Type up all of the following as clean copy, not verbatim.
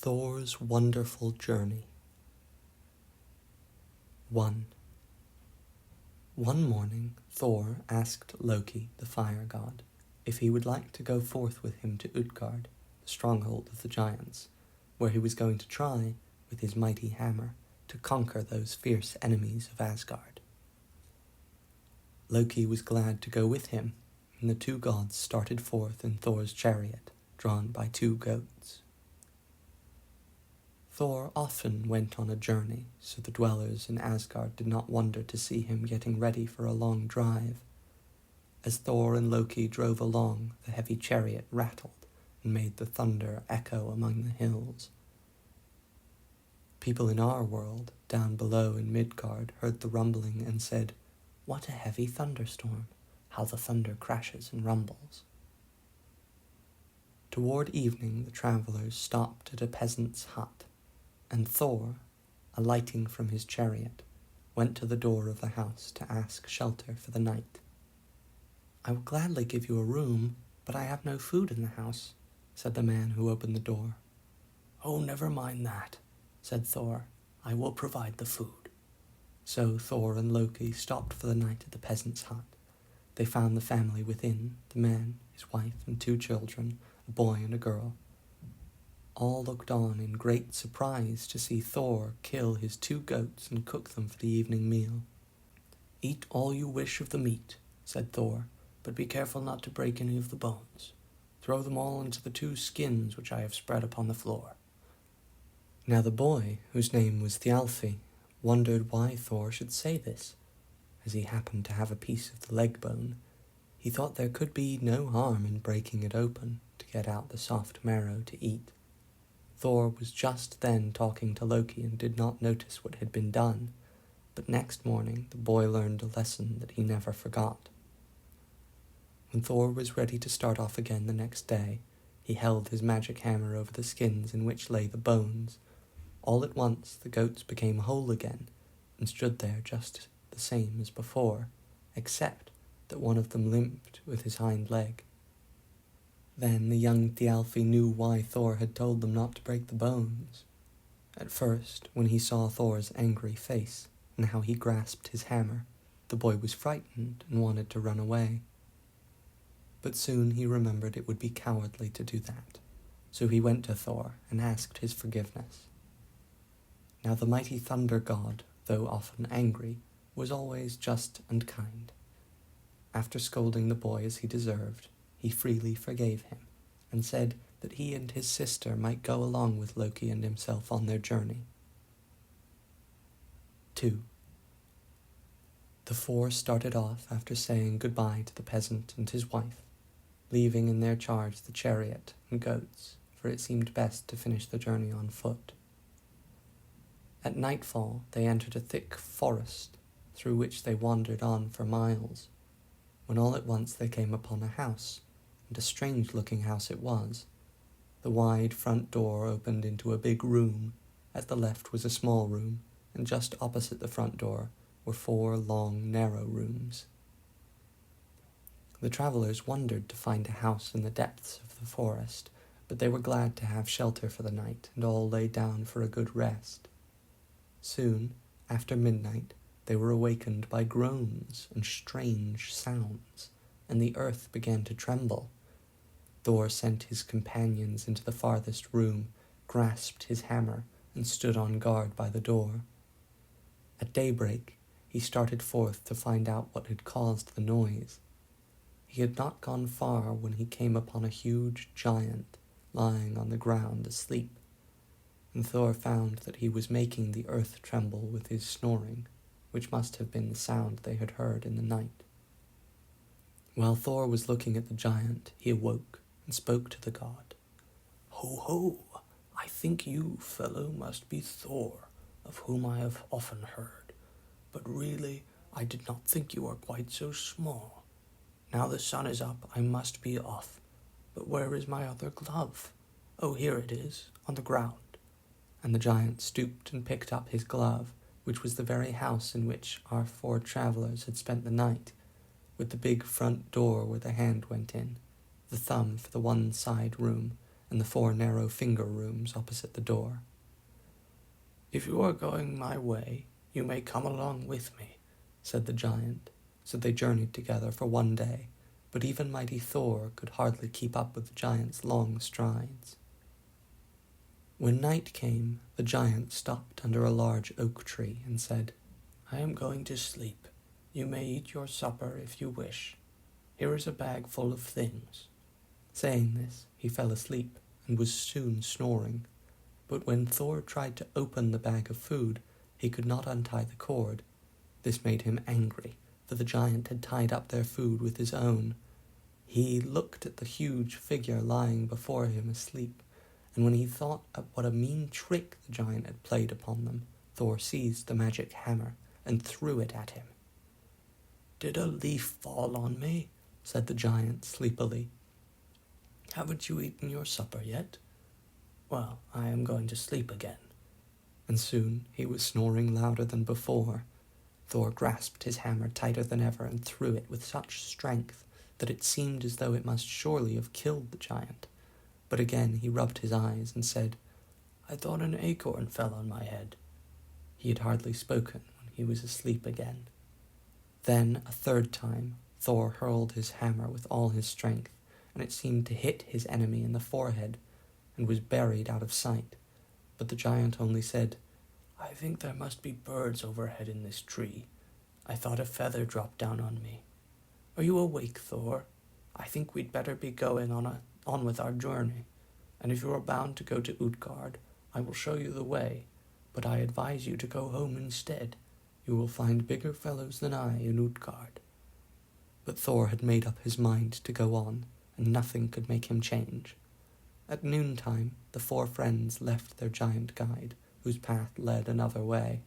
Thor's Wonderful Journey. 1. One morning, Thor asked Loki, the fire god, if he would like to go forth with him to Utgard, the stronghold of the giants, where he was going to try, with his mighty hammer, to conquer those fierce enemies of Asgard. Loki was glad to go with him, and the two gods started forth in Thor's chariot, drawn by 2 goats. Thor often went on a journey, so the dwellers in Asgard did not wonder to see him getting ready for a long drive. As Thor and Loki drove along, the heavy chariot rattled and made the thunder echo among the hills. People in our world, down below in Midgard, heard the rumbling and said, "What a heavy thunderstorm! How the thunder crashes and rumbles." Toward evening the travelers stopped at a peasant's hut, and Thor, alighting from his chariot, went to the door of the house to ask shelter for the night. "I will gladly give you a room, but I have no food in the house," said the man who opened the door. "Oh, never mind that," said Thor. "I will provide the food." So Thor and Loki stopped for the night at the peasant's hut. They found the family within, the man, his wife, and 2 children, a boy and a girl. All looked on in great surprise to see Thor kill his 2 goats and cook them for the evening meal. "Eat all you wish of the meat," said Thor, "but be careful not to break any of the bones. Throw them all into the 2 skins which I have spread upon the floor." Now the boy, whose name was Thialfi, wondered why Thor should say this. As he happened to have a piece of the leg bone, he thought there could be no harm in breaking it open to get out the soft marrow to eat. Thor was just then talking to Loki and did not notice what had been done, but next morning the boy learned a lesson that he never forgot. When Thor was ready to start off again the next day, he held his magic hammer over the skins in which lay the bones. All at once the goats became whole again and stood there just the same as before, except that one of them limped with his hind leg. Then the young Thialfi knew why Thor had told them not to break the bones. At first, when he saw Thor's angry face and how he grasped his hammer, the boy was frightened and wanted to run away. But soon he remembered it would be cowardly to do that, so he went to Thor and asked his forgiveness. Now the mighty thunder god, though often angry, was always just and kind. After scolding the boy as he deserved, he freely forgave him, and said that he and his sister might go along with Loki and himself on their journey. 2. The 4 started off after saying goodbye to the peasant and his wife, leaving in their charge the chariot and goats, for it seemed best to finish the journey on foot. At nightfall they entered a thick forest, through which they wandered on for miles, when all at once they came upon a house, and a strange-looking house it was. The wide front door opened into a big room. At the left was a small room, and just opposite the front door were 4 long, narrow rooms. The travelers wondered to find a house in the depths of the forest, but they were glad to have shelter for the night, and all lay down for a good rest. Soon, after midnight, they were awakened by groans and strange sounds, and the earth began to tremble. Thor sent his companions into the farthest room, grasped his hammer, and stood on guard by the door. At daybreak, he started forth to find out what had caused the noise. He had not gone far when he came upon a huge giant lying on the ground asleep, and Thor found that he was making the earth tremble with his snoring, which must have been the sound they had heard in the night. While Thor was looking at the giant, he awoke and spoke to the god. "Ho, ho! I think you, fellow, must be Thor, of whom I have often heard. But really, I did not think you were quite so small. Now the sun is up, I must be off. But where is my other glove? Oh, here it is, on the ground." And the giant stooped and picked up his glove, which was the very house in which our 4 travelers had spent the night, with the big front door where the hand went in, the thumb for the one side room, and the 4 narrow finger rooms opposite the door. "If you are going my way, you may come along with me," said the giant. So they journeyed together for 1 day, but even mighty Thor could hardly keep up with the giant's long strides. When night came, the giant stopped under a large oak tree and said, "I am going to sleep. You may eat your supper if you wish. Here is a bag full of things." Saying this, he fell asleep and was soon snoring. But when Thor tried to open the bag of food, he could not untie the cord. This made him angry, for the giant had tied up their food with his own. He looked at the huge figure lying before him asleep, and when he thought of what a mean trick the giant had played upon them, Thor seized the magic hammer and threw it at him. "Did a leaf fall on me?" said the giant sleepily. "Haven't you eaten your supper yet? Well, I am going to sleep again." And soon he was snoring louder than before. Thor grasped his hammer tighter than ever and threw it with such strength that it seemed as though it must surely have killed the giant. But again he rubbed his eyes and said, "I thought an acorn fell on my head." He had hardly spoken when he was asleep again. Then, a 3rd time, Thor hurled his hammer with all his strength, and it seemed to hit his enemy in the forehead, and was buried out of sight. But the giant only said, "I think there must be birds overhead in this tree. I thought a feather dropped down on me. Are you awake, Thor? I think we'd better be going on with our journey, and if you are bound to go to Utgard, I will show you the way, but I advise you to go home instead. You will find bigger fellows than I in Utgard." But Thor had made up his mind to go on, and nothing could make him change. At noontime, the 4 friends left their giant guide, whose path led another way.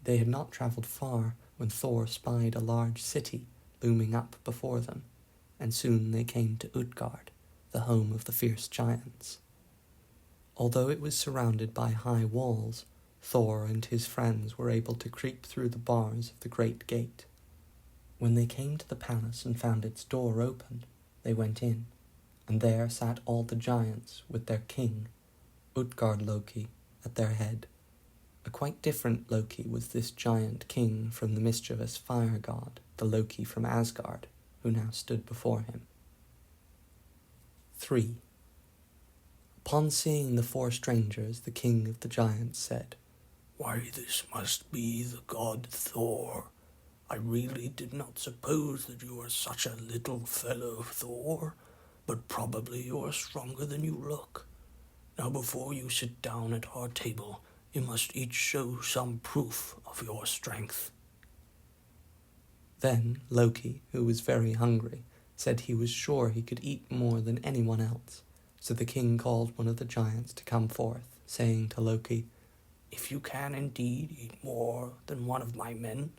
They had not travelled far when Thor spied a large city looming up before them, and soon they came to Utgard, the home of the fierce giants. Although it was surrounded by high walls, Thor and his friends were able to creep through the bars of the great gate. When they came to the palace and found its door open, they went in, and there sat all the giants with their king, Utgard Loki, at their head. A quite different Loki was this giant king from the mischievous fire god, the Loki from Asgard, who now stood before him. 3. Upon seeing the 4 strangers, the king of the giants said, "Why, this must be the god Thor. I really did not suppose that you were such a little fellow, Thor, but probably you are stronger than you look. Now before you sit down at our table, you must each show some proof of your strength." Then Loki, who was very hungry, said he was sure he could eat more than anyone else. So the king called one of the giants to come forth, saying to Loki, "If you can indeed eat more than one of my men,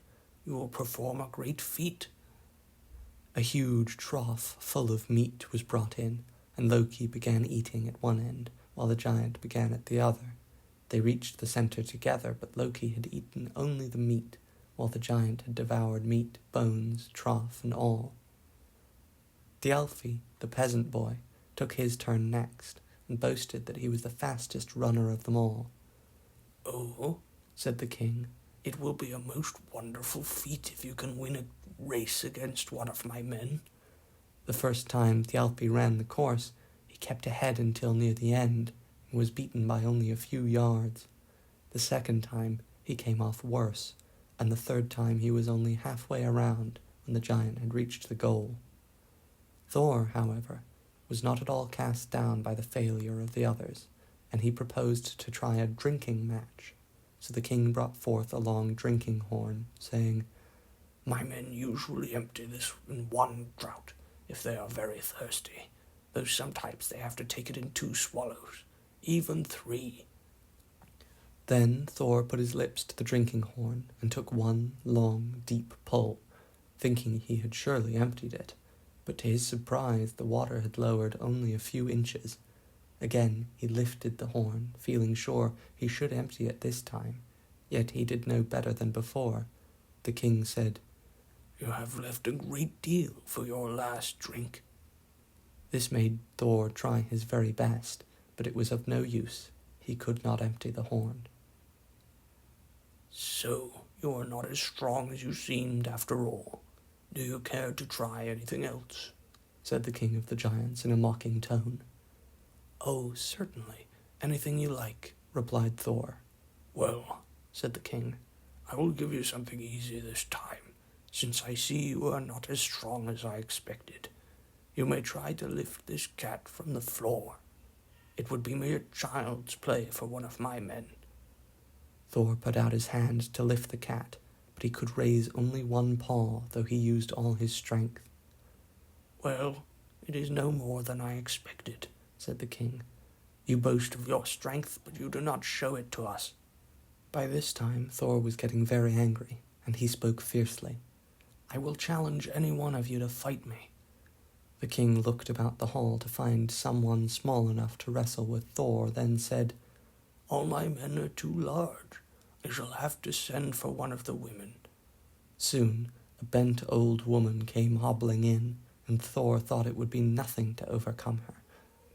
you will perform a great feat." A huge trough full of meat was brought in, and Loki began eating at one end, while the giant began at the other. They reached the center together, but Loki had eaten only the meat, while the giant had devoured meat, bones, trough, and all. Thialfi, the peasant boy, took his turn next, and boasted that he was the fastest runner of them all. "Oh," said the king, "it will be a most wonderful feat if you can win a race against one of my men." The first time Thialfi ran the course, he kept ahead until near the end, and was beaten by only a few yards. The second time he came off worse, and the 3rd time he was only halfway around when the giant had reached the goal. Thor, however, was not at all cast down by the failure of the others, and he proposed to try a drinking match. So the king brought forth a long drinking horn, saying, "My men usually empty this in 1 draught if they are very thirsty, though sometimes they have to take it in 2 swallows, even 3. Then Thor put his lips to the drinking horn and took one long, deep pull, thinking he had surely emptied it. But to his surprise, the water had lowered only a few inches. Again he lifted the horn, feeling sure he should empty it this time. Yet he did no better than before. The king said, "You have left a great deal for your last drink." This made Thor try his very best, but it was of no use. He could not empty the horn. "So, you are not as strong as you seemed after all. Do you care to try anything else?" said the king of the giants in a mocking tone. "Oh, certainly. Anything you like," replied Thor. "Well," said the king, "I will give you something easy this time, since I see you are not as strong as I expected. You may try to lift this cat from the floor. It would be mere child's play for one of my men." Thor put out his hand to lift the cat, but he could raise only one paw, though he used all his strength. "Well, it is no more than I expected," said the king. "You boast of your strength, but you do not show it to us." By this time Thor was getting very angry, and he spoke fiercely. "I will challenge any one of you to fight me." The king looked about the hall to find someone small enough to wrestle with Thor, then said, "All my men are too large. I shall have to send for one of the women." Soon a bent old woman came hobbling in, and Thor thought it would be nothing to overcome her.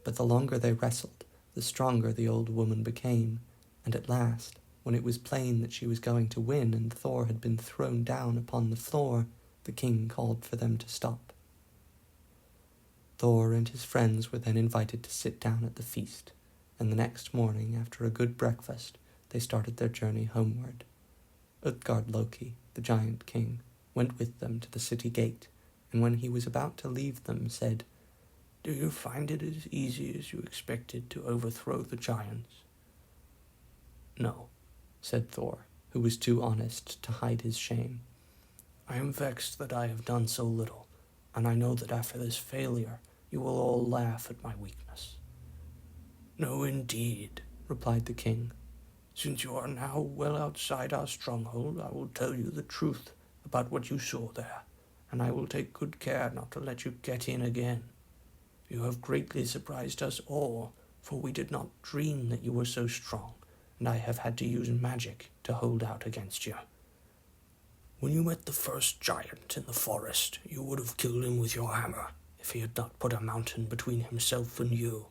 But the longer they wrestled, the stronger the old woman became, and at last, when it was plain that she was going to win and Thor had been thrown down upon the floor, the king called for them to stop. Thor and his friends were then invited to sit down at the feast, and the next morning, after a good breakfast, they started their journey homeward. Utgard-Loki, the giant king, went with them to the city gate, and when he was about to leave them, said, "Do you find it as easy as you expected to overthrow the giants?" "No," said Thor, who was too honest to hide his shame. "I am vexed that I have done so little, and I know that after this failure you will all laugh at my weakness." "No, indeed," replied the king. "Since you are now well outside our stronghold, I will tell you the truth about what you saw there, and I will take good care not to let you get in again. You have greatly surprised us all, for we did not dream that you were so strong, and I have had to use magic to hold out against you. When you met the first giant in the forest, you would have killed him with your hammer, if he had not put a mountain between himself and you.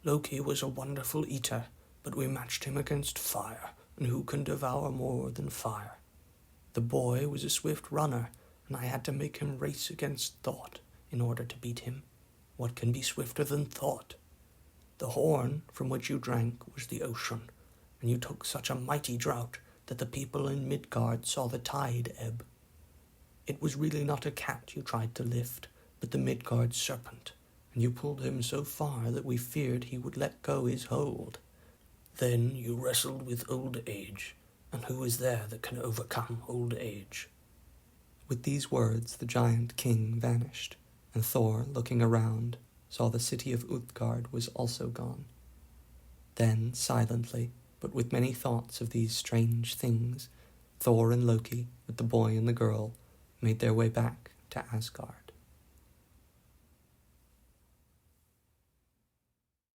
Loki was a wonderful eater, but we matched him against fire, and who can devour more than fire? The boy was a swift runner, and I had to make him race against thought in order to beat him. What can be swifter than thought? The horn from which you drank was the ocean, and you took such a mighty draught that the people in Midgard saw the tide ebb. It was really not a cat you tried to lift, but the Midgard serpent, and you pulled him so far that we feared he would let go his hold. Then you wrestled with old age, and who is there that can overcome old age?" With these words the giant king vanished, and Thor, looking around, saw the city of Utgard was also gone. Then, silently, but with many thoughts of these strange things, Thor and Loki, with the boy and the girl, made their way back to Asgard.